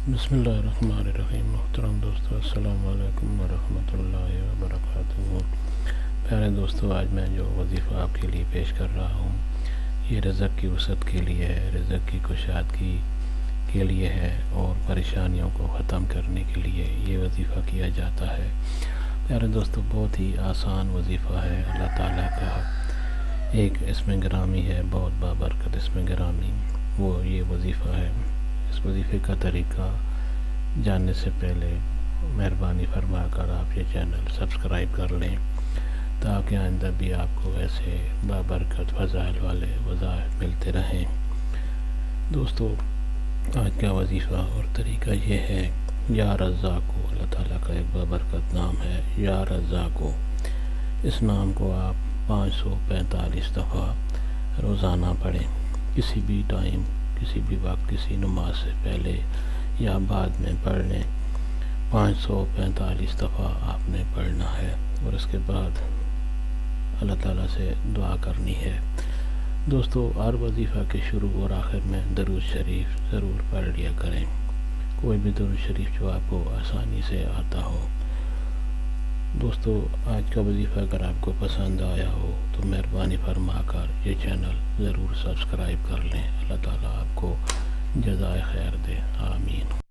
بسم اللہ الرحمن الرحیم۔ محترم دوستو، السلام علیکم ورحمۃ اللہ وبرکاتہ۔ پیارے دوستو، آج میں جو وظیفہ آپ کے لیے پیش کر رہا ہوں یہ رزق کی وسعت کے لیے ہے، رزق کی کشادگی کے لیے ہے اور پریشانیوں کو ختم کرنے کے لیے یہ وظیفہ کیا جاتا ہے۔ پیارے دوستو، بہت ہی آسان وظیفہ ہے، اللہ تعالیٰ کا ایک اسم گرامی ہے، بہت بابرکت اسم گرامی، وہ یہ وظیفہ ہے۔ اس وظیفے کا طریقہ جاننے سے پہلے مہربانی فرما کر آپ یہ چینل سبسکرائب کر لیں تاکہ آئندہ بھی آپ کو ایسے بابرکت فضائل والے وظائف ملتے رہیں۔ دوستو، آج کا وظیفہ اور طریقہ یہ ہے، یا رزاقو، اللہ تعالیٰ کا ایک بابرکت نام ہے، یا رزاقو۔ اس نام کو آپ 545 دفعہ روزانہ پڑھیں، کسی بھی ٹائم، کسی بھی وقت، کسی نماز سے پہلے یا بعد میں پڑھ لیں۔ 545 دفعہ آپ نے پڑھنا ہے اور اس کے بعد اللہ تعالیٰ سے دعا کرنی ہے۔ دوستو، ہر وظیفہ کے شروع اور آخر میں درود شریف ضرور پڑھ لیا کریں، کوئی بھی درود شریف جو آپ کو آسانی سے آتا ہو۔ دوستو، آج کا وظیفہ اگر آپ کو پسند آیا ہو تو مہربانی فرما کر یہ چینل ضرور سبسکرائب کر لیں۔ اللہ تعالیٰ آپ کو جزائے خیر دے، آمین۔